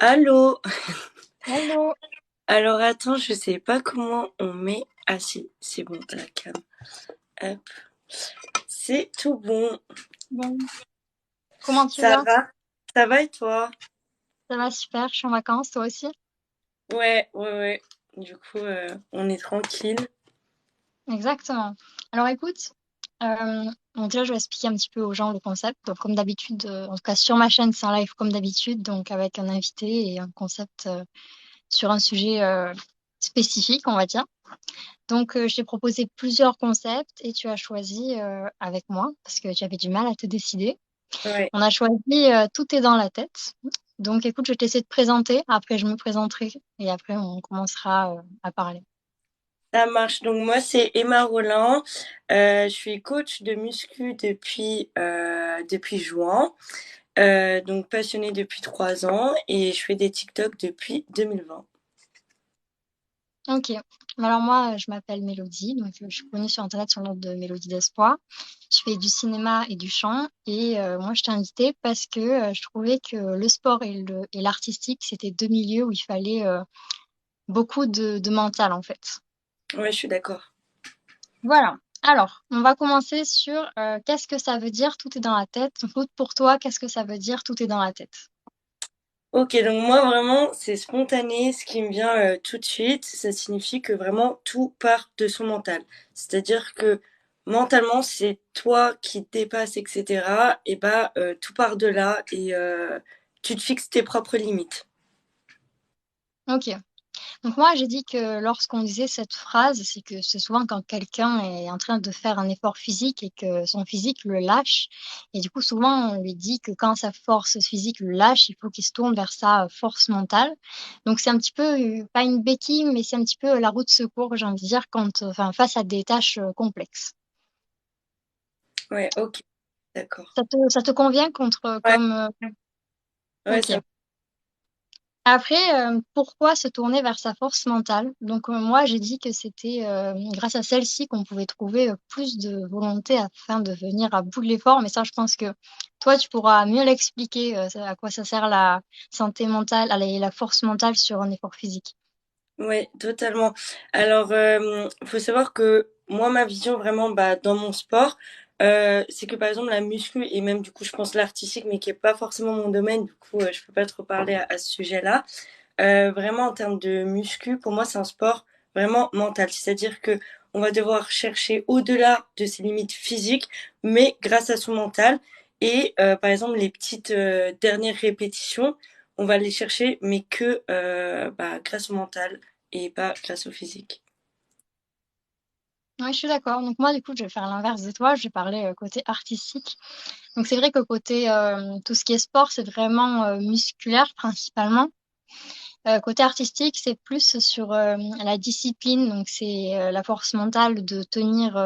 Allô? Hello. Alors attends, je sais pas comment on met. Ah si, c'est bon, la cam. Hop, c'est tout bon. Bon, comment tu Ça vas? va? Ça va et toi? Ça va super, je suis en vacances, toi aussi? Ouais. Du coup, on est tranquille. Exactement. Alors écoute, bon, déjà je vais expliquer un petit peu aux gens le concept. Donc comme d'habitude, en tout cas sur ma chaîne, c'est un live comme d'habitude, donc avec un invité et un concept sur un sujet spécifique, on va dire. Donc je t'ai proposé plusieurs concepts et tu as choisi avec moi parce que tu avais du mal à te décider. Ouais, On a choisi Tout est dans la tête. Donc, écoute, je vais t'essayer de présenter. Après, je me présenterai et après, on commencera à parler. ça marche. Donc moi, c'est Emma Roland. Je suis coach de muscu depuis juin. Donc passionnée depuis 3 ans et je fais des TikTok depuis 2020. Ok. Alors, moi, je m'appelle Mélodie. Donc, je suis connue sur Internet sur le nom de Mélodie d'Espoir. Je fais du cinéma et du chant. Et moi, je t'ai invitée parce que je trouvais que le sport et l'artistique, c'était deux milieux où il fallait beaucoup de mental, en fait. Ouais, je suis d'accord. Voilà. Alors, on va commencer sur qu'est-ce que ça veut dire tout est dans la tête. Donc, pour toi, qu'est-ce que ça veut dire tout est dans la tête? Ok, donc moi vraiment c'est spontané, ce qui me vient tout de suite, ça signifie que vraiment tout part de son mental. C'est-à-dire que mentalement c'est toi qui te dépasses, etc. Et bah tout part de là et tu te fixes tes propres limites. Ok. Donc moi, j'ai dit que lorsqu'on disait cette phrase, c'est que c'est souvent quand quelqu'un est en train de faire un effort physique et que son physique le lâche. Et du coup, souvent, on lui dit que quand sa force physique le lâche, il faut qu'il se tourne vers sa force mentale. Donc c'est un petit peu, pas une béquille, mais c'est un petit peu la roue de secours, j'ai envie de dire, enfin, face à des tâches complexes. Ouais, ok, d'accord. Ça te convient Ouais, comme... ouais, Ok. ça. Après, pourquoi se tourner vers sa force mentale? Donc, moi, j'ai dit que c'était grâce à celle-ci qu'on pouvait trouver plus de volonté afin de venir à bout de l'effort. Mais ça, je pense que toi, tu pourras mieux l'expliquer, à quoi ça sert la santé mentale, la force mentale sur un effort physique. Ouais, totalement. Alors, faut savoir que moi, ma vision vraiment, bah, dans mon sport, c'est que par exemple la muscu et même du coup, je pense l'artistique, mais qui est pas forcément mon domaine, du coup, je peux pas trop parler à ce sujet-là. Vraiment en termes de muscu, pour moi, c'est un sport vraiment mental. C'est-à-dire que on va devoir chercher au-delà de ses limites physiques, mais grâce à son mental. Et par exemple, les petites dernières répétitions, on va les chercher, mais que bah, grâce au mental et pas grâce au physique. Oui, je suis d'accord. Donc, moi, du coup, je vais faire l'inverse de toi. Je vais parler côté artistique. Donc, c'est vrai que côté tout ce qui est sport, c'est vraiment musculaire principalement. Côté artistique, c'est plus sur la discipline, donc c'est la force mentale de tenir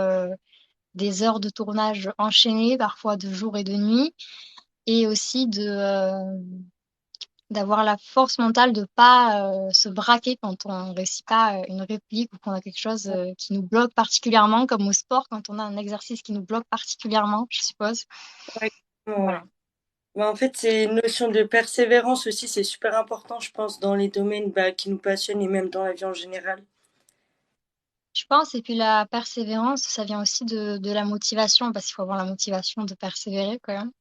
des heures de tournage enchaînées, parfois de jour et de nuit, et aussi d'avoir la force mentale de pas se braquer quand on réussit pas une réplique ou qu'on a quelque chose qui nous bloque particulièrement, comme au sport, quand on a un exercice qui nous bloque particulièrement, je suppose. Ouais, ouais. Voilà. Bah, en fait, c'est une notion de persévérance aussi, c'est super important, je pense, dans les domaines bah, qui nous passionnent et même dans la vie en général. Je pense, et puis la persévérance, ça vient aussi de la motivation, parce qu'il faut avoir la motivation de persévérer quand même.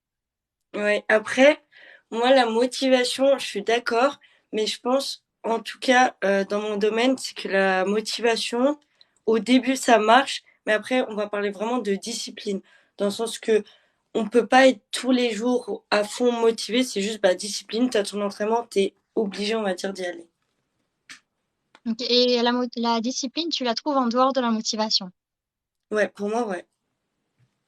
Ouais. Après, moi, la motivation, je suis d'accord, mais je pense, en tout cas, dans mon domaine, c'est que la motivation, au début, ça marche, mais après, on va parler vraiment de discipline, dans le sens que on peut pas être tous les jours à fond motivé, c'est juste bah, discipline, t'as ton entraînement, t'es obligé, on va dire, d'y aller. Ok. Et la discipline, tu la trouves en dehors de la motivation. Ouais, pour moi, ouais.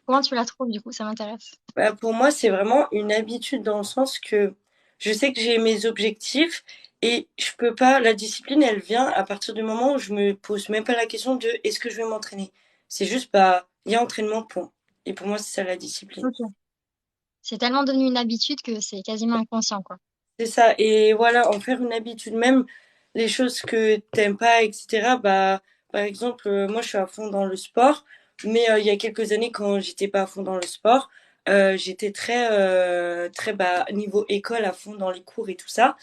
Comment tu la trouves, du coup? Ça m'intéresse. Bah, pour moi, c'est vraiment une habitude dans le sens que je sais que j'ai mes objectifs et je peux pas. La discipline, elle vient à partir du moment où je me pose même pas la question de est-ce que je vais m'entraîner. C'est juste, bah, il y a entraînement, point. Et pour moi, c'est ça la discipline. Ok. C'est tellement devenu une habitude que c'est quasiment inconscient, quoi. C'est ça. Et voilà, en faire une habitude, même les choses que t'aimes pas, etc. Bah, par exemple, moi, je suis à fond dans le sport, mais il y a quelques années, quand j'étais pas à fond dans le sport, j'étais très, très, bah, niveau école, à fond dans les cours et tout ça.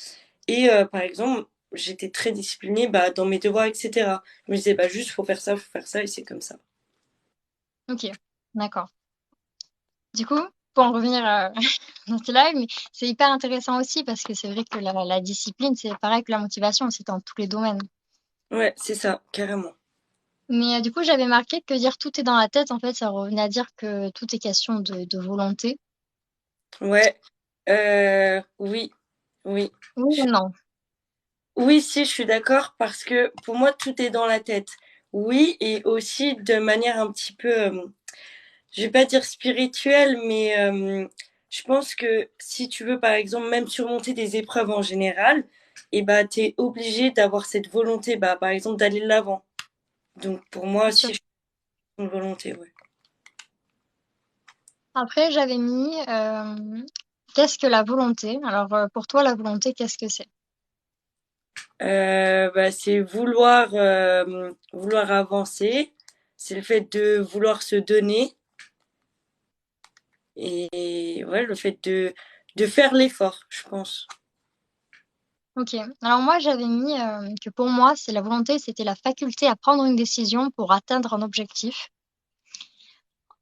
Et par exemple, j'étais très disciplinée bah, dans mes devoirs, etc. Je me disais, bah, juste, faut faire ça, et c'est comme ça. Ok, d'accord. Du coup, pour en revenir dans ce live, mais c'est hyper intéressant aussi parce que c'est vrai que la discipline, c'est pareil que la motivation, c'est dans tous les domaines. Ouais, c'est ça, carrément. Mais du coup, j'avais marqué que dire tout est dans la tête, en fait, ça revenait à dire que tout est question de volonté. Ouais, oui, oui. Oui ou non? Oui, si, je suis d'accord parce que pour moi, tout est dans la tête. Oui, et aussi de manière un petit peu, je vais pas dire spirituelle, mais je pense que si tu veux, par exemple, même surmonter des épreuves en général, et bah, t'es obligé d'avoir cette volonté, bah, par exemple, d'aller de l'avant. Donc, pour moi Bien sûr. aussi, je une volonté, ouais. Après, j'avais mis qu'est-ce que la volonté? Alors, pour toi, la volonté, qu'est-ce que c'est? Bah, c'est vouloir avancer. C'est le fait de vouloir se donner et ouais, le fait de faire l'effort, je pense. Ok. Alors moi, j'avais mis que pour moi, c'est la volonté, c'était la faculté à prendre une décision pour atteindre un objectif.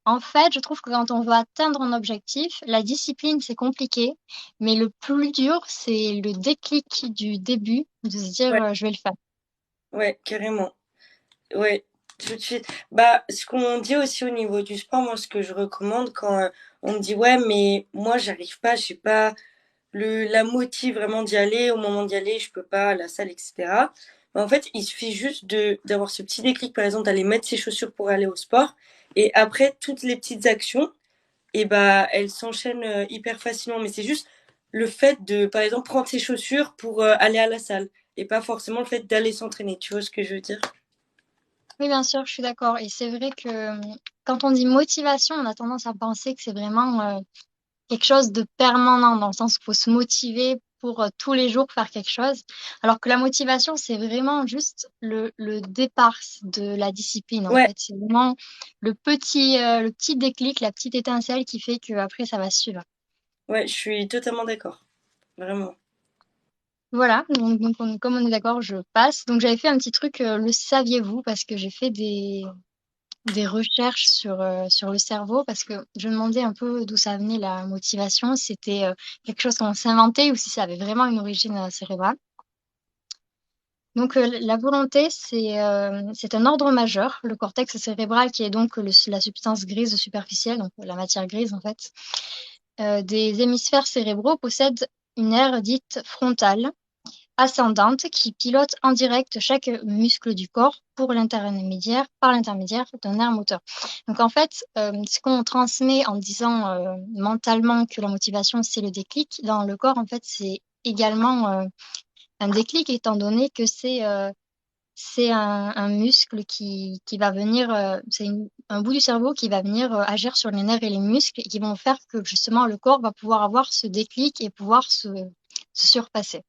En fait, je trouve que quand on veut atteindre un objectif, la discipline, c'est compliqué, mais le plus dur, c'est le déclic du début, de se dire, Ouais, je vais le faire. ouais, carrément. Ouais, tout de suite. Bah, ce qu'on dit aussi au niveau du sport, moi, ce que je recommande quand on me dit, ouais, mais moi, j'arrive pas, j'ai pas la motive vraiment d'y aller, au moment d'y aller, je peux pas, à la salle, etc. Mais en fait, il suffit juste d'avoir ce petit déclic, par exemple, d'aller mettre ses chaussures pour aller au sport. Et après, toutes les petites actions, et bah, elles s'enchaînent hyper facilement. Mais c'est juste le fait de, par exemple, prendre ses chaussures pour aller à la salle. Et pas forcément le fait d'aller s'entraîner. Tu vois ce que je veux dire? Oui, bien sûr, je suis d'accord. Et c'est vrai que quand on dit motivation, on a tendance à penser que c'est vraiment quelque chose de permanent, dans le sens qu'il faut se motiver pour tous les jours faire quelque chose. Alors que la motivation, c'est vraiment juste le départ de la discipline, en Ouais, fait. C'est vraiment le petit déclic, la petite étincelle qui fait que après ça va suivre. ouais, je suis totalement d'accord. Vraiment. Voilà, donc comme on est d'accord, je passe. Donc j'avais fait un petit truc, le saviez-vous, parce que j'ai fait des recherches sur le cerveau parce que je me demandais un peu d'où ça venait la motivation, si c'était quelque chose qu'on s'inventait ou si ça avait vraiment une origine cérébrale. Donc la volonté, c'est un ordre majeur, le cortex cérébral qui est donc la substance grise superficielle, donc la matière grise en fait, des hémisphères cérébraux possèdent une aire dite frontale ascendante qui pilote en direct chaque muscle du corps par l'intermédiaire d'un nerf moteur. Donc en fait, ce qu'on transmet en disant mentalement que la motivation c'est le déclic, dans le corps en fait c'est également un déclic étant donné que c'est un muscle qui va venir, un bout du cerveau qui va venir agir sur les nerfs et les muscles et qui vont faire que justement le corps va pouvoir avoir ce déclic et pouvoir se surpasser.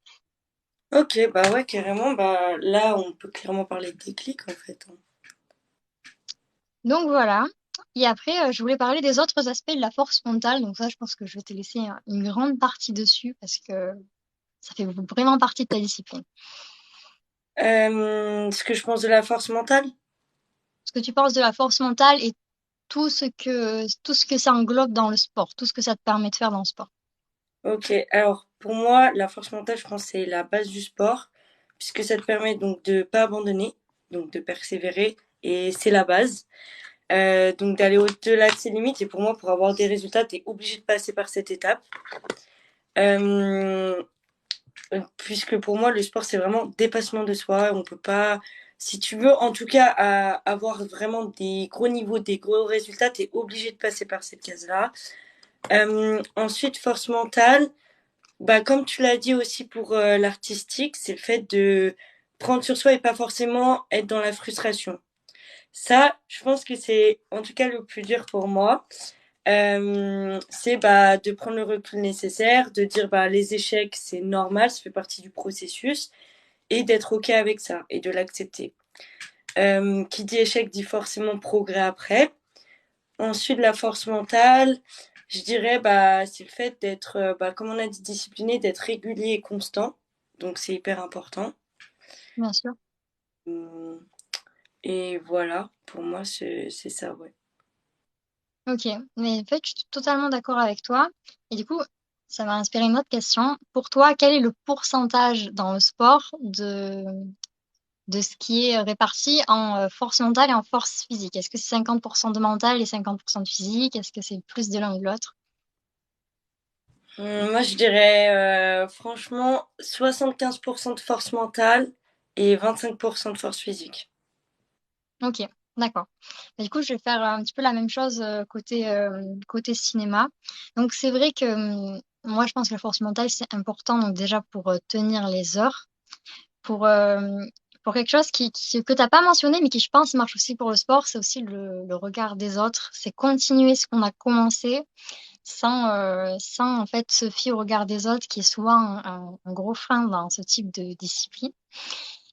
Ok, bah ouais, carrément. Bah là, on peut clairement parler de déclic en fait. Donc voilà. Et après, je voulais parler des autres aspects de la force mentale. Donc ça, je pense que je vais te laisser une grande partie dessus parce que ça fait vraiment partie de ta discipline. Ce que je pense de la force mentale. Ce que tu penses de la force mentale et tout ce que ça englobe dans le sport, tout ce que ça te permet de faire dans le sport. Ok, alors pour moi, la force mentale, je pense que c'est la base du sport, puisque ça te permet donc de pas abandonner, donc de persévérer, et c'est la base. Donc d'aller au-delà de ses limites, et pour moi, pour avoir des résultats, tu es obligé de passer par cette étape. Euh, Puisque pour moi, le sport, c'est vraiment dépassement de soi. On peut pas, si tu veux, en tout cas, avoir vraiment des gros niveaux, des gros résultats, tu es obligé de passer par cette case-là. Ensuite, force mentale. Bah, comme tu l'as dit aussi pour l'artistique, c'est le fait de prendre sur soi et pas forcément être dans la frustration. Ça, je pense que c'est en tout cas le plus dur pour moi. C'est bah, de prendre le recul nécessaire, de dire bah, les échecs, c'est normal, ça fait partie du processus, et d'être OK avec ça et de l'accepter. Qui dit échec dit forcément progrès après. Ensuite, la force mentale, je dirais, bah, c'est le fait d'être, bah, comme on a dit, discipliné, d'être régulier et constant. Donc c'est hyper important. bien sûr. Hum, Et voilà, pour moi, c'est ça, ouais. Ok, mais en fait, je suis totalement d'accord avec toi. Et du coup, ça m'a inspiré une autre question. Pour toi, quel est le pourcentage dans le sport de ce qui est réparti en force mentale et en force physique? Est-ce que c'est 50% de mental et 50% de physique? Est-ce que c'est plus de l'un ou de l'autre? Moi, je dirais franchement 75% de force mentale et 25% de force physique. Ok, d'accord. Du coup, je vais faire un petit peu la même chose côté cinéma. Donc, c'est vrai que moi, je pense que la force mentale, c'est important. Donc, déjà pour tenir les heures. pour, euh, pour quelque chose que tu n'as pas mentionné, mais qui, je pense, marche aussi pour le sport, c'est aussi le regard des autres. C'est continuer ce qu'on a commencé sans en fait, se fier au regard des autres, qui est souvent un gros frein dans ce type de discipline.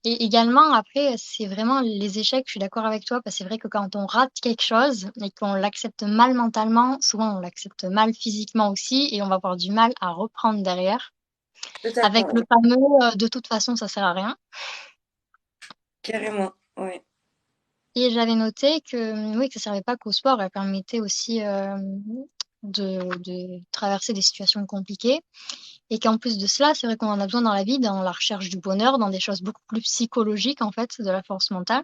Et également, après, c'est vraiment les échecs, je suis d'accord avec toi, parce que c'est vrai que quand on rate quelque chose et qu'on l'accepte mal mentalement, souvent on l'accepte mal physiquement aussi, et on va avoir du mal à reprendre derrière. Avec Totalement, le ouais. fameux de toute façon, ça sert à rien. Carrément, ouais. Et j'avais noté que, oui, que ça servait pas qu'au sport, elle permettait aussi de traverser des situations compliquées. Et qu'en plus de cela, c'est vrai qu'on en a besoin dans la vie, dans la recherche du bonheur, dans des choses beaucoup plus psychologiques, en fait, de la force mentale.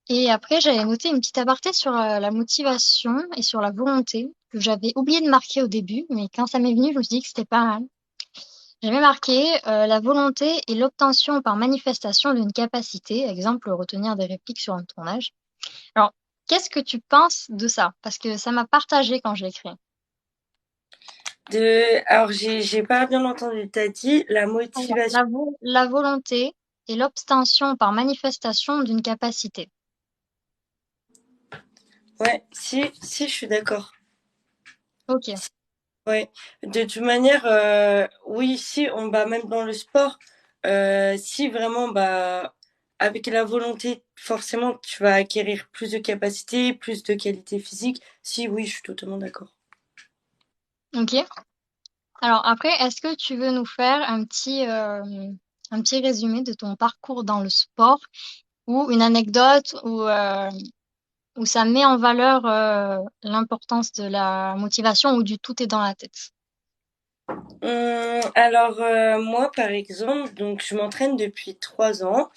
Et après, j'avais noté une petite aparté sur la motivation et sur la volonté, que j'avais oublié de marquer au début, mais quand ça m'est venu, je me suis dit que c'était pas mal. J'avais marqué la volonté et l'obtention par manifestation d'une capacité, exemple, retenir des répliques sur un tournage. Alors, qu'est-ce que tu penses de ça? Parce que ça m'a partagé quand je l'ai écrit. Alors, j'ai pas bien entendu. T'as dit la Alors, motivation. la volonté et l'obtention par manifestation d'une capacité. Ouais, si, je suis d'accord. Ok. Ouais. De toute manière, oui, si on bah même dans le sport, si vraiment bah avec la volonté, forcément, tu vas acquérir plus de capacités, plus de qualité physique. Si, oui, je suis totalement d'accord. Ok. Alors après, est-ce que tu veux nous faire un petit résumé de ton parcours dans le sport ou une anecdote où ça met en valeur l'importance de la motivation ou du tout est dans la tête? Alors moi, par exemple, donc je m'entraîne depuis 3 ans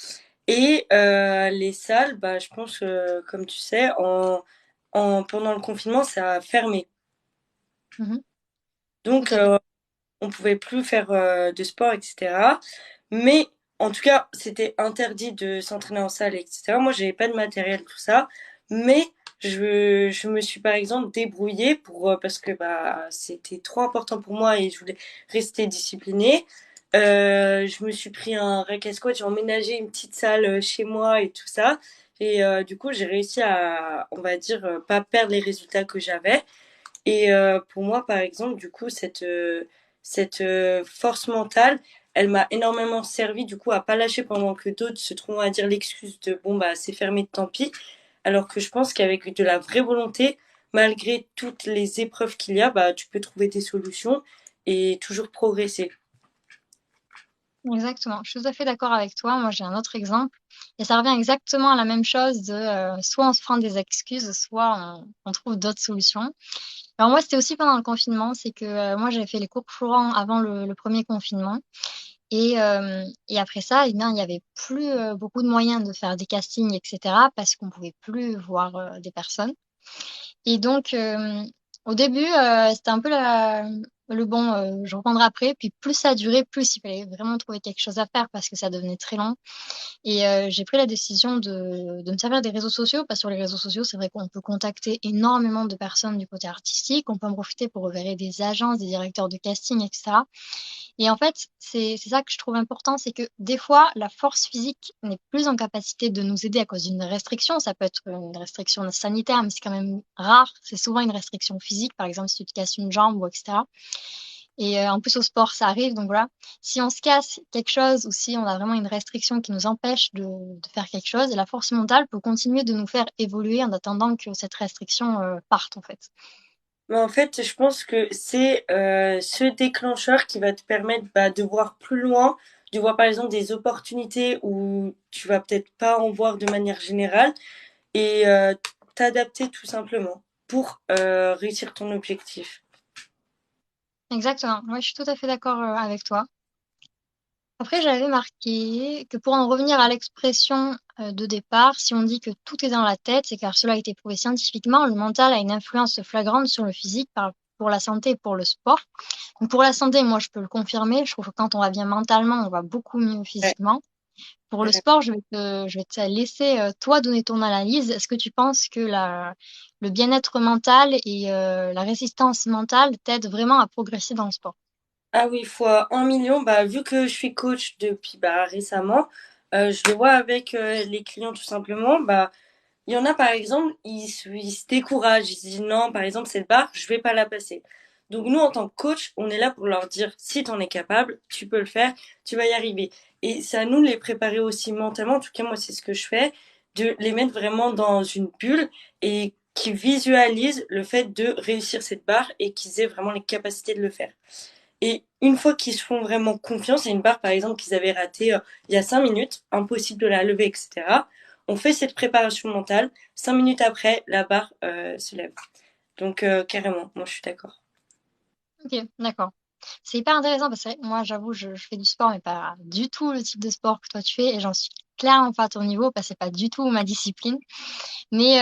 et les salles, bah je pense, comme tu sais, pendant le confinement, ça a fermé. Mhm. Donc Ok. on pouvait plus faire de sport, etc. Mais en tout cas, c'était interdit de s'entraîner en salle, etc. Moi, j'avais pas de matériel, tout ça. Mais je me suis par exemple débrouillée parce que bah, c'était trop important pour moi et je voulais rester disciplinée. Je me suis pris un rack à squat, j'ai emménagé une petite salle chez moi et tout ça. Et du coup, j'ai réussi à, on va dire, pas perdre les résultats que j'avais. Et pour moi, par exemple, du coup, cette force mentale, elle m'a énormément servi, du coup, à pas lâcher pendant que d'autres se trouvent à dire l'excuse de bon, bah, c'est fermé, tant pis. Alors que je pense qu'avec de la vraie volonté, malgré toutes les épreuves qu'il y a, bah, tu peux trouver des solutions et toujours progresser. Exactement. Je suis tout à fait d'accord avec toi. Moi, j'ai un autre exemple. Et ça revient exactement à la même chose de soit on se prend des excuses, soit on trouve d'autres solutions. Alors moi, c'était aussi pendant le confinement. C'est que moi, j'avais fait les cours Florent avant le premier confinement. Et après ça, eh bien, il n'y avait plus beaucoup de moyens de faire des castings, etc. parce qu'on pouvait plus voir des personnes. Et donc, au début, c'était un peu le bon, je reprendrai après. Puis plus ça a duré, plus il fallait vraiment trouver quelque chose à faire parce que ça devenait très long. Et j'ai pris la décision de me servir des réseaux sociaux, parce que sur les réseaux sociaux, c'est vrai qu'on peut contacter énormément de personnes du côté artistique. On peut en profiter pour repérer des agences, des directeurs de casting, etc. Et en fait, c'est ça que je trouve important, c'est que des fois, la force physique n'est plus en capacité de nous aider à cause d'une restriction. Ça peut être une restriction sanitaire, mais c'est quand même rare. C'est souvent une restriction physique, par exemple si tu te casses une jambe ou etc. Et en plus au sport, ça arrive. Donc voilà, si on se casse quelque chose ou si on a vraiment une restriction qui nous empêche de faire quelque chose, la force mentale peut continuer de nous faire évoluer en attendant que cette restriction parte en fait. Mais en fait, je pense que c'est ce déclencheur qui va te permettre de voir plus loin, de voir par exemple des opportunités où tu vas peut-être pas en voir de manière générale et t'adapter tout simplement pour réussir ton objectif. Exactement. Ouais, je suis tout à fait d'accord avec toi. Après, j'avais marqué que pour en revenir à l'expression de départ, si on dit que tout est dans la tête, c'est car cela a été prouvé scientifiquement, le mental a une influence flagrante sur le physique pour la santé et pour le sport. Donc pour la santé, moi, je peux le confirmer. Je trouve que quand on va bien mentalement, on va beaucoup mieux Ouais, physiquement. Pour le carrément. sport, je vais te laisser toi donner ton analyse. Est-ce que tu penses que le bien-être mental et la résistance mentale t'aident vraiment à progresser dans le sport? Ah oui, fois 1 million, vu que je suis coach depuis récemment, je le vois avec les clients tout simplement. Il y en a par exemple, ils se découragent, ils se disent non, par exemple, cette barre, je vais pas la passer. Donc nous, en tant que coach, on est là pour leur dire si tu en es capable, tu peux le faire, tu vas y arriver. Et c'est à nous de les préparer aussi mentalement, en tout cas moi c'est ce que je fais, de les mettre vraiment dans une bulle et qui visualisent le fait de réussir cette barre et qu'ils aient vraiment les capacités de le faire. Et une fois qu'ils se font vraiment confiance, il y a une barre par exemple qu'ils avaient ratée il y a 5 minutes, impossible de la lever, etc. On fait cette préparation mentale. 5 minutes après, la barre se lève. Donc carrément, moi je suis d'accord. Ok, d'accord. C'est hyper intéressant parce que moi, j'avoue, je fais du sport, mais pas du tout le type de sport que toi tu fais, et j'en suis clairement pas à ton niveau parce que c'est pas du tout ma discipline. Mais,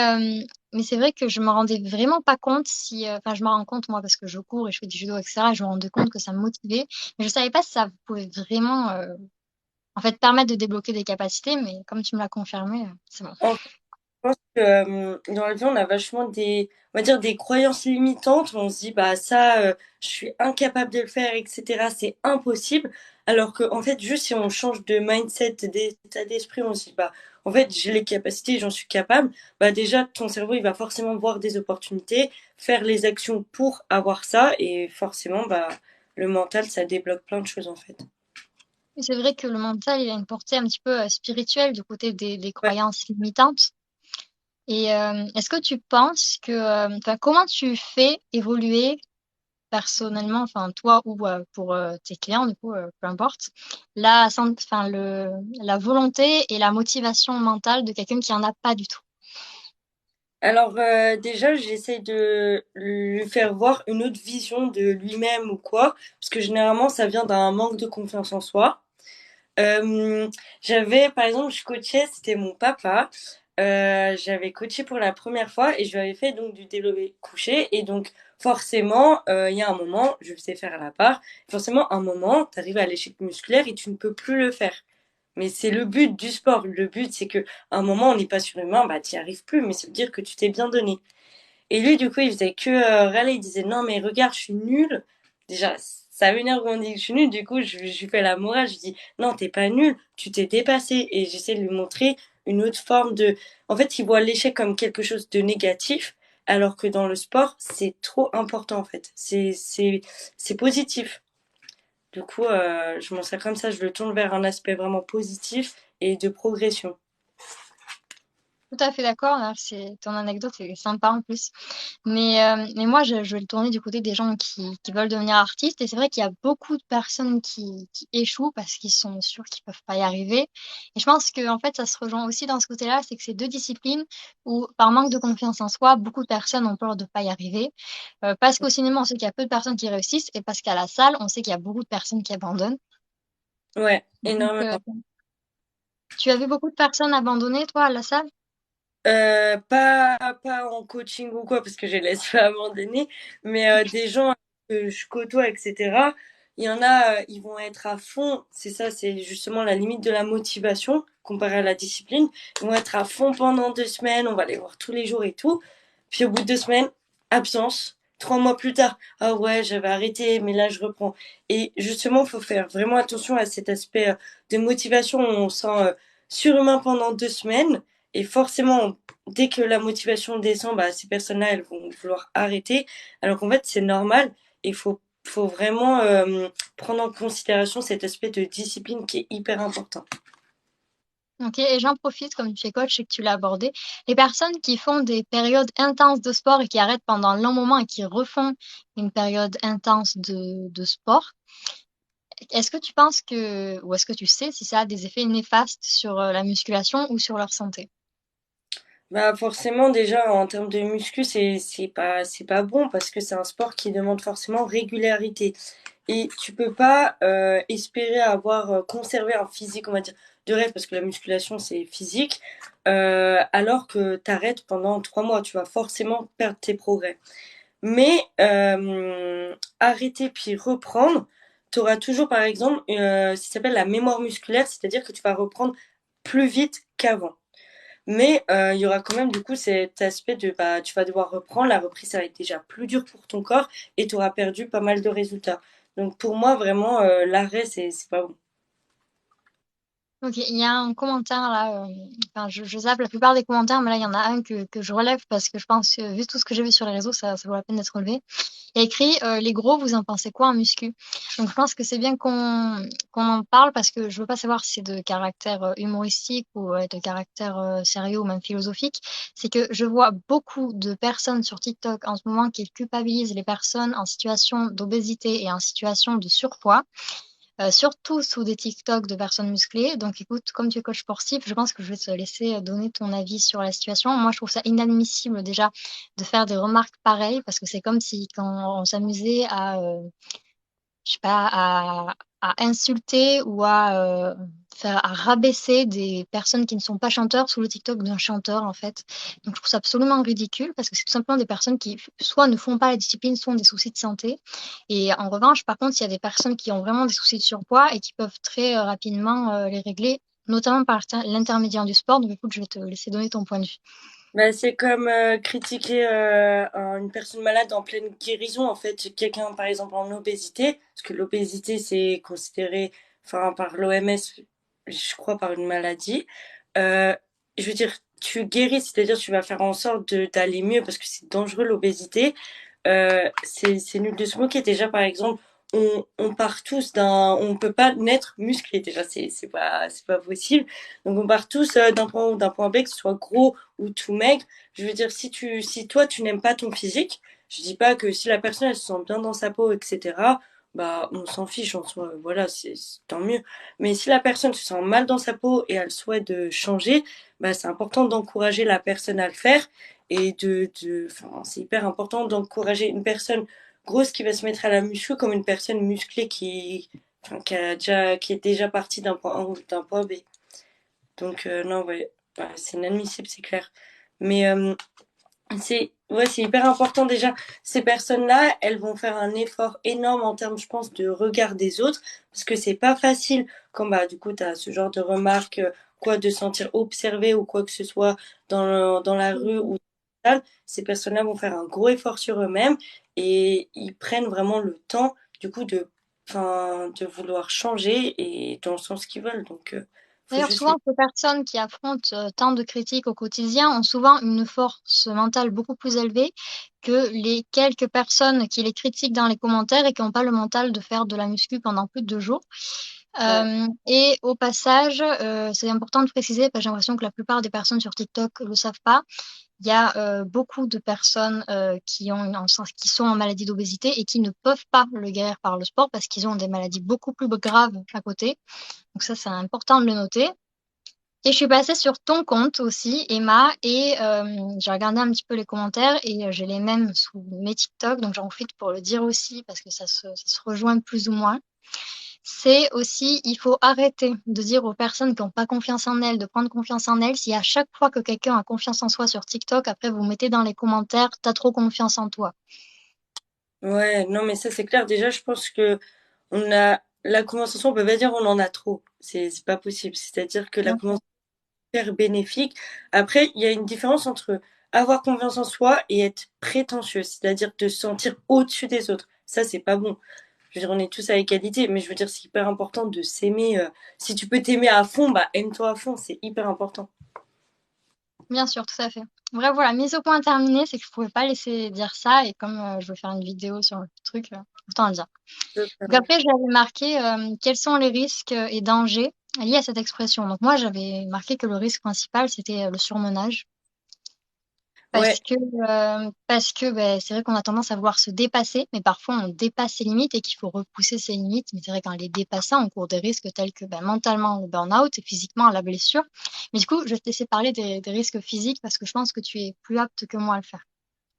mais c'est vrai que je me rendais vraiment pas compte si, enfin, je me rends compte moi parce que je cours et je fais du judo, etc. Et je me rendais compte que ça me motivait, mais je savais pas si ça pouvait vraiment, en fait, permettre de débloquer des capacités. Mais comme tu me l'as confirmé, c'est bon. En Je pense que dans la vie, on a vachement on va dire des croyances limitantes. On se dit, ça, je suis incapable de le faire, etc. C'est impossible. Alors que, en fait, juste si on change de mindset, d'état d'esprit, on se dit, en fait, j'ai les capacités, j'en suis capable. Déjà, ton cerveau, il va forcément voir des opportunités, faire les actions pour avoir ça. Et forcément, le mental, ça débloque plein de choses, en fait. Et c'est vrai que le mental, il a une portée un petit peu spirituelle du côté des Ouais. croyances limitantes. Et est-ce que tu penses que, enfin, comment tu fais évoluer personnellement, enfin toi ou pour tes clients, du coup, peu importe, enfin, la volonté et la motivation mentale de quelqu'un qui en a pas du tout? Alors déjà, j'essaie de lui faire voir une autre vision de lui-même ou quoi, parce que généralement, ça vient d'un manque de confiance en soi. J'avais, par exemple, je coachais, c'était mon papa. J'avais coaché pour la première fois et je lui avais fait donc du développé couché. Et donc, forcément, il y a un moment, je le faisais faire à la part. Forcément, un moment, tu arrives à l'échec musculaire et tu ne peux plus le faire. Mais c'est le but du sport. Le but, c'est que à un moment, on n'est pas surhumain, t'y arrives plus, mais ça veut dire que tu t'es bien donné. Et lui, du coup, il faisait que râler. Il disait non, mais regarde, je suis nul. Déjà, ça m'énerve quand on dit que je suis nul. Du coup, je lui fais la morale. Je lui dis non, t'es pas nul. Tu t'es dépassé. Et j'essaie de lui montrer une autre forme de. En fait, il voit l'échec comme quelque chose de négatif, alors que dans le sport, c'est trop important. En fait, c'est positif. Du coup, je m'en sers comme ça. Je le tourne vers un aspect vraiment positif et de progression. Tout à fait d'accord. D'ailleurs, ton anecdote est sympa en plus. Mais moi, je vais le tourner du côté des gens qui veulent devenir artistes. Et c'est vrai qu'il y a beaucoup de personnes qui échouent parce qu'ils sont sûrs qu'ils peuvent pas y arriver. Et je pense que, en fait, ça se rejoint aussi dans ce côté-là, c'est que c'est deux disciplines où, par manque de confiance en soi, beaucoup de personnes ont peur de pas y arriver. Parce qu'au cinéma, on sait qu'il y a peu de personnes qui réussissent, et parce qu'à la salle, on sait qu'il y a beaucoup de personnes qui abandonnent. Ouais, Donc, énormément. tu as vu beaucoup de personnes abandonner, toi, à la salle? Pas en coaching ou quoi, parce que je les laisse pas abandonner, mais des gens que je côtoie, etc., il y en a, ils vont être à fond, c'est ça, c'est justement la limite de la motivation comparé à la discipline. Ils vont être à fond pendant 2 semaines, on va les voir tous les jours et tout. Puis au bout de 2 semaines, absence. 3 mois plus tard, ah ouais, j'avais arrêté, mais là je reprends. Et justement, il faut faire vraiment attention à cet aspect de motivation. On se sent surhumain pendant 2 semaines. Et forcément, dès que la motivation descend, ces personnes-là, elles vont vouloir arrêter. Alors qu'en fait, c'est normal. Il faut vraiment prendre en considération cet aspect de discipline qui est hyper important. Ok, et j'en profite, comme tu es coach et que tu l'as abordé, les personnes qui font des périodes intenses de sport et qui arrêtent pendant un long moment et qui refont une période intense de sport, est-ce que tu penses que, ou est-ce que tu sais si ça a des effets néfastes sur la musculation ou sur leur santé? Bah forcément déjà en termes de muscu c'est pas bon parce que c'est un sport qui demande forcément régularité et tu peux pas espérer avoir conservé un physique on va dire de rêve parce que la musculation c'est physique alors que t'arrêtes pendant 3 mois tu vas forcément perdre tes progrès mais arrêter puis reprendre tu auras toujours par exemple ce qui s'appelle la mémoire musculaire c'est-à-dire que tu vas reprendre plus vite qu'avant mais il y aura quand même du coup cet aspect de bah tu vas devoir reprendre, la reprise ça va être déjà plus dur pour ton corps et tu auras perdu pas mal de résultats. Donc pour moi vraiment l'arrêt c'est pas bon. Ok, il y a un commentaire là, enfin je zappe la plupart des commentaires, mais là il y en a un que je relève parce que je pense que vu tout ce que j'ai vu sur les réseaux, ça vaut la peine d'être relevé. Il y a écrit les gros, vous en pensez quoi en muscu? Donc je pense que c'est bien qu'on en parle parce que je veux pas savoir si c'est de caractère humoristique ou de caractère sérieux ou même philosophique. C'est que je vois beaucoup de personnes sur TikTok en ce moment qui culpabilisent les personnes en situation d'obésité et en situation de surpoids surtout sous des TikTok de personnes musclées. Donc écoute, comme tu es coach sportif, je pense que je vais te laisser donner ton avis sur la situation. Moi, je trouve ça inadmissible déjà de faire des remarques pareilles parce que c'est comme si quand on s'amusait à, je sais pas, à insulter ou à rabaisser des personnes qui ne sont pas chanteurs sous le TikTok d'un chanteur, en fait. Donc, je trouve ça absolument ridicule parce que c'est tout simplement des personnes qui, soit ne font pas la discipline, soit ont des soucis de santé. Et en revanche, par contre, il y a des personnes qui ont vraiment des soucis de surpoids et qui peuvent très rapidement les régler, notamment par l'intermédiaire du sport. Donc, écoute, je vais te laisser donner ton point de vue. Bah, c'est comme critiquer une personne malade en pleine guérison en fait, quelqu'un par exemple en obésité parce que l'obésité c'est considéré enfin par l'OMS je crois par une maladie. Euh, je veux dire tu guéris c'est-à-dire tu vas faire en sorte d'aller mieux parce que c'est dangereux l'obésité. C'est nul de se moquer. Déjà, par exemple, on part tous on peut pas naître musclé. Déjà, c'est pas possible. Donc, on part tous d'un point A ou d'un point B, que ce soit gros ou tout maigre. Je veux dire, si toi, tu n'aimes pas ton physique, je dis pas que si la personne, elle se sent bien dans sa peau, etc., bah, on s'en fiche en soi. Voilà, c'est tant mieux. Mais si la personne se sent mal dans sa peau et elle souhaite de changer, bah, c'est important d'encourager la personne à le faire et enfin, c'est hyper important d'encourager une personne grosse qui va se mettre à la muscu comme une personne musclée enfin, qui est déjà partie d'un point A ou d'un point B. Donc, non, ouais, bah, c'est inadmissible, c'est clair. Mais ouais, c'est hyper important déjà. Ces personnes-là, elles vont faire un effort énorme en termes, je pense, de regard des autres, parce que c'est pas facile quand bah du coup t'as ce genre de remarques, quoi, de se sentir observé ou quoi que ce soit dans la rue ou dans la salle. Ces personnes-là vont faire un gros effort sur eux-mêmes et ils prennent vraiment le temps, du coup, enfin, de vouloir changer et dans le sens qu'ils veulent. Donc, faut D'ailleurs, juste souvent, les. ces personnes qui affrontent tant de critiques au quotidien ont souvent une force mentale beaucoup plus élevée que les quelques personnes qui les critiquent dans les commentaires et qui n'ont pas le mental de faire de la muscu pendant plus de 2 jours. Ouais. Et au passage, c'est important de préciser, parce que j'ai l'impression que la plupart des personnes sur TikTok ne le savent pas, il y a beaucoup de personnes qui sont en maladie d'obésité et qui ne peuvent pas le guérir par le sport parce qu'ils ont des maladies beaucoup plus graves à côté. Donc ça, c'est important de le noter. Et je suis passée sur ton compte aussi, Emma, et j'ai regardé un petit peu les commentaires et j'ai les mêmes sous mes TikTok, donc j'en profite pour le dire aussi parce que ça se rejoint plus ou moins. C'est aussi, il faut arrêter de dire aux personnes qui n'ont pas confiance en elles, de prendre confiance en elles. Si à chaque fois que quelqu'un a confiance en soi sur TikTok, après vous mettez dans les commentaires, t'as trop confiance en toi. Ouais, non, mais ça c'est clair. Déjà, je pense que on a la conversation, on peut pas dire on en a trop. C'est pas possible. C'est-à-dire que la Bien sûr. conversation est hyper bénéfique. Après, il y a une différence entre avoir confiance en soi et être prétentieux, c'est-à-dire te sentir au-dessus des autres. Ça, c'est pas bon. Je veux dire, on est tous à égalité, mais je veux dire, c'est hyper important de s'aimer. Si tu peux t'aimer à fond, bah aime-toi à fond. C'est hyper important. Bien sûr, tout à fait. Bref, voilà, mise au point terminée, c'est que je pouvais pas laisser dire ça et comme je veux faire une vidéo sur le truc, autant le dire. Donc Totalement. après, j'avais marqué quels sont les risques et dangers. lié à cette expression. Donc moi, j'avais marqué que le risque principal, c'était le surmenage. Ouais, Parce que c'est vrai qu'on a tendance à vouloir se dépasser, mais parfois on dépasse ses limites et qu'il faut repousser ses limites. Mais c'est vrai qu'en les dépassant, on court des risques tels que mentalement le burn-out et physiquement la blessure. Mais du coup, je vais te laisser parler des risques physiques parce que je pense que tu es plus apte que moi à le faire.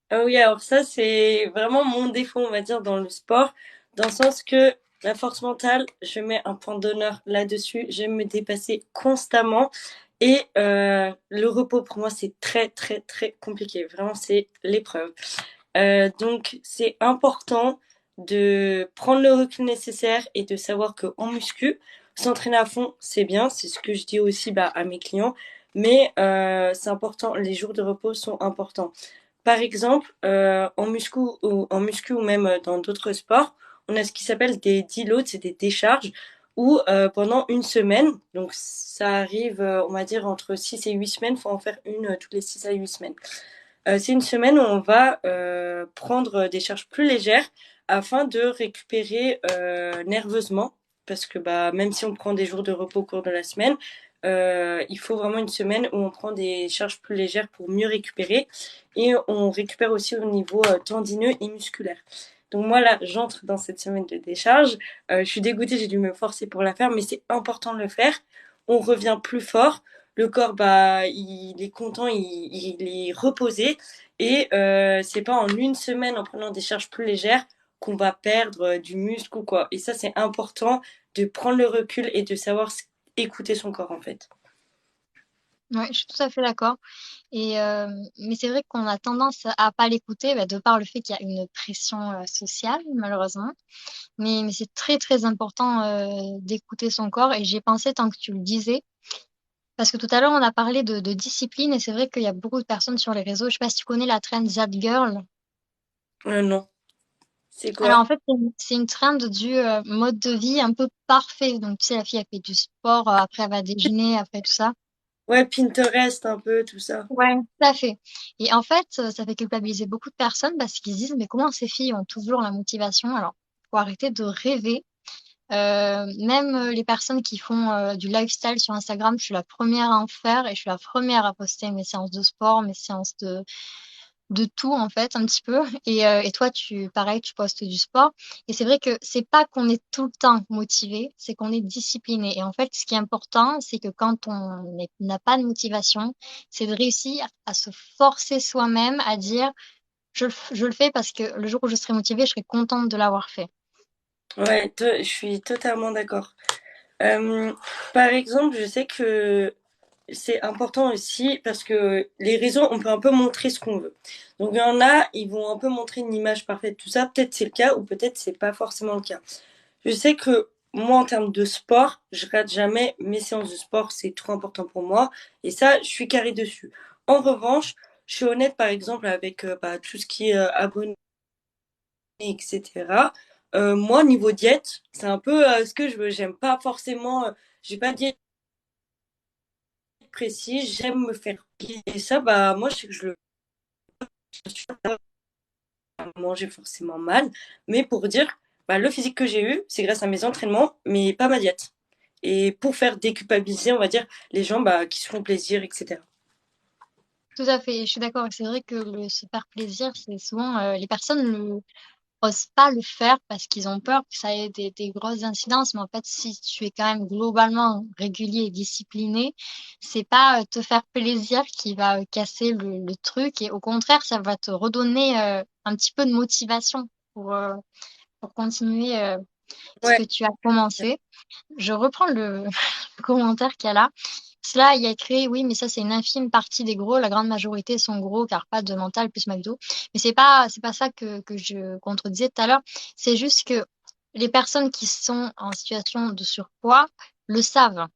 ah oui, alors ça, c'est vraiment mon défaut, on va dire, dans le sport, dans le sens que la force mentale, je mets un point d'honneur là-dessus, j'aime me dépasser constamment. Et le repos, pour moi, c'est très, très, très compliqué. Vraiment, c'est l'épreuve. Donc, c'est important de prendre le recul nécessaire et de savoir qu'en muscu, s'entraîner à fond, c'est bien. C'est ce que je dis aussi bah, à mes clients. Mais c'est important, les jours de repos sont importants. Par exemple, en muscu ou même dans d'autres sports, on a ce qui s'appelle des deloads, c'est des décharges, où pendant une semaine, donc ça arrive, on va dire, entre 6 et 8 semaines, il faut en faire une toutes les 6 à 8 semaines. C'est une semaine où on va prendre des charges plus légères afin de récupérer nerveusement, parce que bah, même si on prend des jours de repos au cours de la semaine, il faut vraiment une semaine où on prend des charges plus légères pour mieux récupérer et on récupère aussi au niveau tendineux et musculaire. Donc moi là, j'entre dans cette semaine de décharge. Je suis dégoûtée, j'ai dû me forcer pour la faire, mais c'est important de le faire. On revient plus fort. Le corps, bah, il est content, il est reposé. Et c'est pas en une semaine, en prenant des charges plus légères, qu'on va perdre du muscle ou quoi. Et ça, c'est important de prendre le recul et de savoir écouter son corps, en fait. Ouais, je suis tout à fait d'accord. Mais c'est vrai qu'on a tendance à pas l'écouter, de par le fait qu'il y a une pression sociale, malheureusement. Mais c'est très très important d'écouter son corps. Et j'y ai pensé tant que tu le disais. Parce que tout à l'heure, on a parlé de discipline et c'est vrai qu'il y a beaucoup de personnes sur les réseaux. Je sais pas si tu connais la trend That Girl. Non. C'est Alors quoi? en fait, c'est une trend du mode de vie un peu parfait. Donc tu sais, la fille, elle fait du sport, après elle va déjeuner, après tout ça. Ouais, Pinterest, un peu, tout ça. Ouais, tout à fait. Et en fait, ça fait culpabiliser beaucoup de personnes parce qu'ils se disent, mais comment ces filles ont toujours la motivation? Alors, faut arrêter de rêver. Même les personnes qui font du lifestyle sur Instagram, je suis la première à en faire et je suis la première à poster mes séances de sport, mes séances de tout en fait un petit peu et toi pareil tu postes du sport et c'est vrai que c'est pas qu'on est tout le temps motivé, c'est qu'on est discipliné et en fait ce qui est important c'est que quand n'a pas de motivation, c'est de réussir à se forcer soi-même à dire je le fais parce que le jour où je serai motivée je serai contente de l'avoir fait. Ouais, je suis totalement d'accord. Euh, Par exemple, je sais que c'est important aussi parce que les réseaux, on peut un peu montrer ce qu'on veut. Donc il y en a, ils vont un peu montrer une image parfaite, tout ça. Peut-être c'est le cas ou peut-être c'est pas forcément le cas. Je sais que moi, en termes de sport, je rate jamais mes séances de sport, c'est trop important pour moi. Et ça, je suis carré dessus. En revanche, je suis honnête, par exemple, avec bah, tout ce qui est abonné, etc. Moi, niveau diète, c'est un peu ce que je veux. J'aime pas forcément, j'ai pas de diète précise, j'aime me faire plaisir. Et ça, bah, moi, je sais que je le suis pas à manger forcément mal. Mais pour dire, bah, le physique que j'ai eu, c'est grâce à mes entraînements, mais pas ma diète. Et pour faire déculpabiliser, on va dire, les gens bah, qui se font plaisir, etc. Tout à fait, je suis d'accord. C'est vrai que le se faire plaisir, c'est souvent les personnes ne osent pas le faire parce qu'ils ont peur que ça ait des grosses incidences. Mais en fait, si tu es quand même globalement régulier et discipliné, c'est pas te faire plaisir qui va casser le truc. Et au contraire, ça va te redonner un petit peu de motivation pour continuer ce Ouais, que tu as commencé. Je reprends le commentaire qu'il y a là. Cela, il y a écrit, oui, mais ça, c'est une infime partie des gros. La grande majorité sont gros car pas de mental plus McDo. Mais c'est pas ça que je contredisais tout à l'heure. C'est juste que les personnes qui sont en situation de surpoids le savent.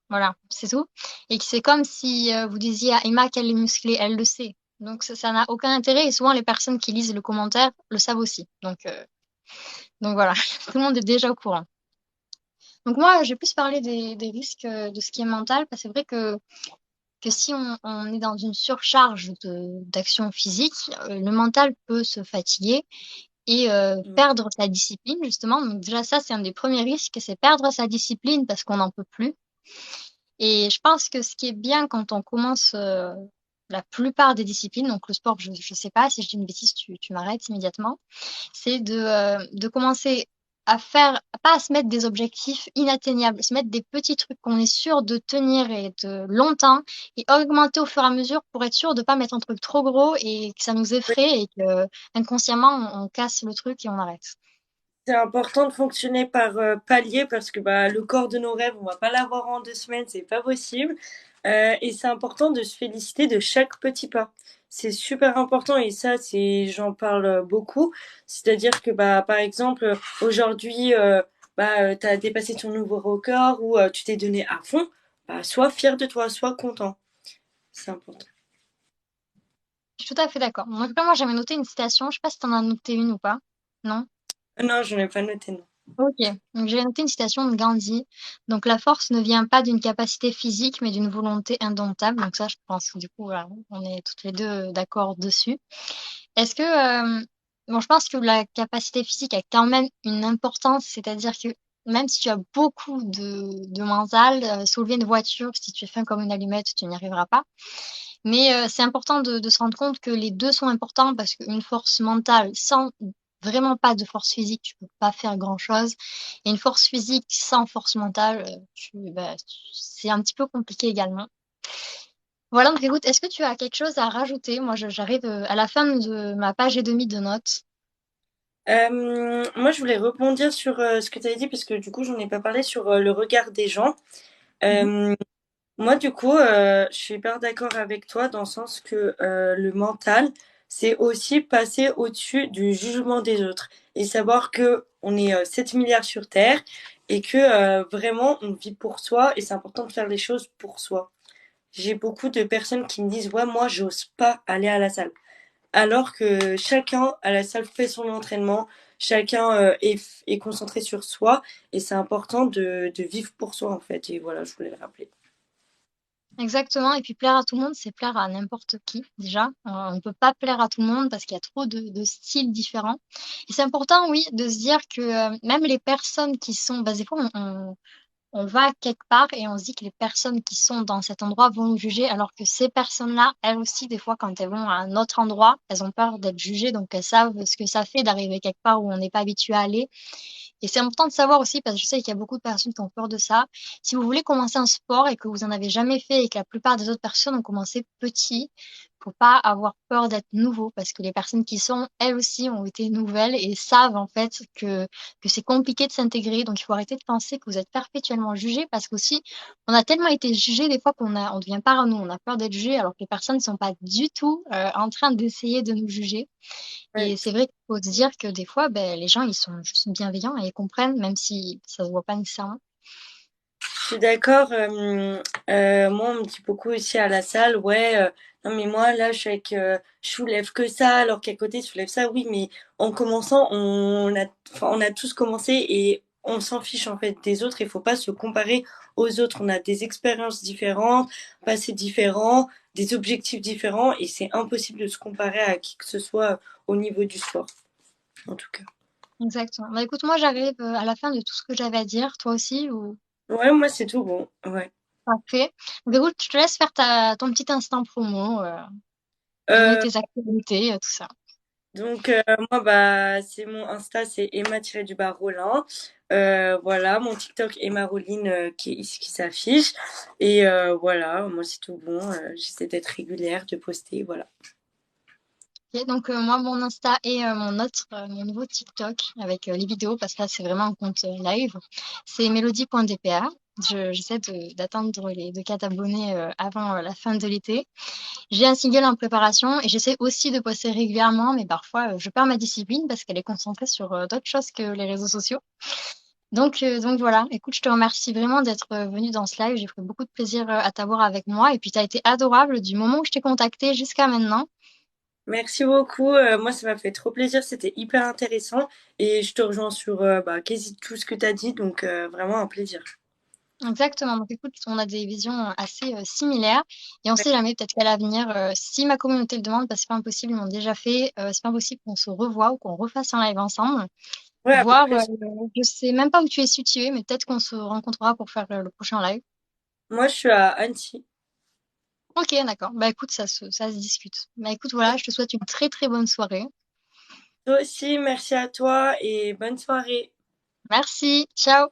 Voilà, c'est tout. Et que c'est comme si vous disiez à Emma qu'elle est musclée, elle le sait. Donc ça n'a aucun intérêt et souvent les personnes qui lisent le commentaire le savent aussi. Donc voilà, tout le monde est déjà au courant. Donc moi, je vais plus parler des risques de ce qui est mental, parce que c'est vrai que si on est dans une surcharge d'action physique, le mental peut se fatiguer et perdre sa discipline, justement. Donc déjà, ça, c'est un des premiers risques, c'est perdre sa discipline parce qu'on n'en peut plus. Et je pense que ce qui est bien quand on commence la plupart des disciplines, donc le sport, je ne sais pas, si je dis une bêtise, tu m'arrêtes immédiatement, c'est de commencer à faire, pas à se mettre des objectifs inatteignables, se mettre des petits trucs qu'on est sûr de tenir et de longtemps et augmenter au fur et à mesure pour être sûr de pas mettre un truc trop gros et que ça nous effraie et que inconsciemment on casse le truc et on arrête. C'est important de fonctionner par palier parce que bah, le corps de nos rêves, on va pas l'avoir en 2 semaines, c'est pas possible. Et c'est important de se féliciter de chaque petit pas. C'est super important et ça, j'en parle beaucoup. C'est-à-dire que bah, par exemple, aujourd'hui, bah, tu as dépassé ton nouveau record ou tu t'es donné à fond. Bah, sois fier de toi, sois content. C'est important. Je suis tout à fait d'accord. En tout cas, moi j'avais noté une citation, je sais pas si t'en as noté une ou pas. Non? Non, je n'ai pas noté, non. Ok, donc j'ai noté une citation de Gandhi. Donc la force ne vient pas d'une capacité physique, mais d'une volonté indomptable. Donc ça, je pense que du coup, voilà, on est toutes les deux d'accord dessus. Est-ce que, bon, je pense que la capacité physique a quand même une importance, c'est-à-dire que même si tu as beaucoup de mental, soulever une voiture, si tu es fin comme une allumette, tu n'y arriveras pas. Mais c'est important de se rendre compte que les deux sont importants parce qu'une force mentale sans vraiment pas de force physique, tu peux pas faire grand-chose. Et une force physique sans force mentale, c'est un petit peu compliqué également. Voilà, donc écoute, est-ce que tu as quelque chose à rajouter? Moi, j'arrive à la fin de ma page et demie de notes. Moi, je voulais rebondir sur ce que tu avais dit, parce que du coup, j'en ai pas parlé sur le regard des gens. Mhm. Euh, Moi, du coup, je suis hyper d'accord avec toi dans le sens que le mental, c'est aussi passer au-dessus du jugement des autres et savoir que on est 7 milliards sur Terre et que vraiment on vit pour soi et c'est important de faire les choses pour soi. J'ai beaucoup de personnes qui me disent, ouais, moi, j'ose pas aller à la salle. Alors que chacun à la salle fait son entraînement, chacun est concentré sur soi et c'est important de vivre pour soi en fait. Et voilà, je voulais le rappeler. Exactement. Et puis plaire à tout le monde, c'est plaire à n'importe qui, déjà. On ne peut pas plaire à tout le monde parce qu'il y a trop de styles différents. Et c'est important, oui, de se dire que même les personnes qui sont, bah, des fois, on va quelque part et on se dit que les personnes qui sont dans cet endroit vont nous juger, alors que ces personnes-là, elles aussi, des fois, quand elles vont à un autre endroit, elles ont peur d'être jugées, donc elles savent ce que ça fait d'arriver quelque part où on n'est pas habitué à aller. Et c'est important de savoir aussi, parce que je sais qu'il y a beaucoup de personnes qui ont peur de ça. Si vous voulez commencer un sport et que vous en avez jamais fait et que la plupart des autres personnes ont commencé petit, faut pas avoir peur d'être nouveau parce que les personnes qui sont, elles aussi, ont été nouvelles et savent en fait que c'est compliqué de s'intégrer. Donc il faut arrêter de penser que vous êtes perpétuellement jugé parce qu'aussi, on a tellement été jugé des fois on devient parano, on a peur d'être jugé alors que les personnes ne sont pas du tout en train d'essayer de nous juger. Ouais. Et c'est vrai qu'il faut se dire que des fois, ben, les gens, ils sont juste bienveillants et ils comprennent, même si ça se voit pas nécessairement. Je suis d'accord. Moi, on me dit beaucoup aussi à la salle, ouais, non mais moi là, je soulève que ça, alors qu'à côté, je soulève ça. Oui, mais en commençant, enfin, on a tous commencé et on s'en fiche en fait des autres. Il faut pas se comparer aux autres. On a des expériences différentes, passés différents, des objectifs différents, et c'est impossible de se comparer à qui que ce soit au niveau du sport, en tout cas. Exactement. Bah, écoute, moi, j'arrive à la fin de tout ce que j'avais à dire. Toi aussi, ou Ouais, moi c'est tout bon. Ouais. parfait. Donc, écoute, je te laisse faire ton petit instant promo, donner Euh, tes actualités, tout ça. Donc moi bah c'est mon Insta c'est Emma-Rollin. Voilà, mon TikTok Emma Rolline qui s'affiche et voilà, moi c'est tout bon, j'essaie d'être régulière, de poster, voilà. Ok, donc moi, mon Insta et mon nouveau TikTok avec les vidéos, parce que là, c'est vraiment un compte live, c'est mélodie.dpa. J'essaie d'atteindre les 2K d'abonnés avant la fin de l'été. J'ai un single en préparation et j'essaie aussi de poster régulièrement, mais parfois je perds ma discipline parce qu'elle est concentrée sur d'autres choses que les réseaux sociaux. Donc voilà, écoute, je te remercie vraiment d'être venu dans ce live. J'ai pris beaucoup de plaisir à t'avoir avec moi et puis tu as été adorable du moment où je t'ai contacté jusqu'à maintenant. Merci beaucoup, moi ça m'a fait trop plaisir, c'était hyper intéressant et je te rejoins sur bah, quasi tout ce que tu as dit, donc vraiment un plaisir. Exactement. Donc écoute, on a des visions assez similaires et on sait jamais, peut-être qu'à l'avenir, si ma communauté le demande, parce que c'est pas impossible, ils l'ont déjà fait, c'est pas impossible qu'on se revoie ou qu'on refasse un live ensemble. Ouais, à peu Voir, près. je sais même pas où tu es situé, mais peut-être qu'on se rencontrera pour faire le prochain live. Moi, je suis à Annecy. Ok, d'accord. Bah écoute, ça se discute. Bah écoute, voilà, je te souhaite une très très bonne soirée. Toi aussi, merci à toi et bonne soirée. Merci, ciao!